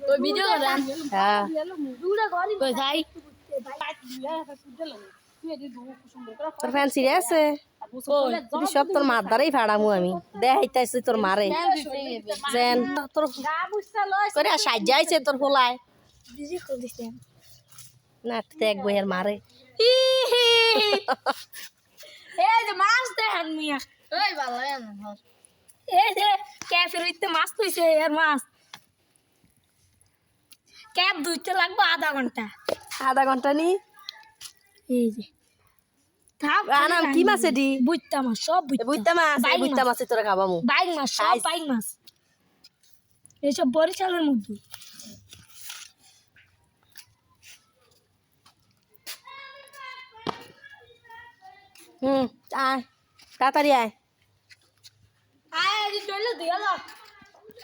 ওই ভিডিও করেন হ্যাঁ তোর ফ্যান সিরিয়াস আছে যদি সব তোর মার দ্বারাই ফাড়ামু আমি দেখাইতেছি তোর মারে যেন তোর করে সাজাইছে তোর ফোলায় না দেখ বইয়ের মারে এই যে মাছ দেখেন মিয়া ওই ভালো না এই যে ক্যাফের হইতে মাছ তুইছে আর মাছ ক্যাপ ধুইতে লাগবে আধা ঘন্টা নি এই যে থাক আনাম কি মাছ এটি বুইতা মাছ সব বুইতা মাছ তোরা খাবামু বাইক মাছ সব বাইক মাছ এইসব বরিশালের মধ্যে আয় তাড়াতাড়ি আয় আয় এই ডলে দিয়ালো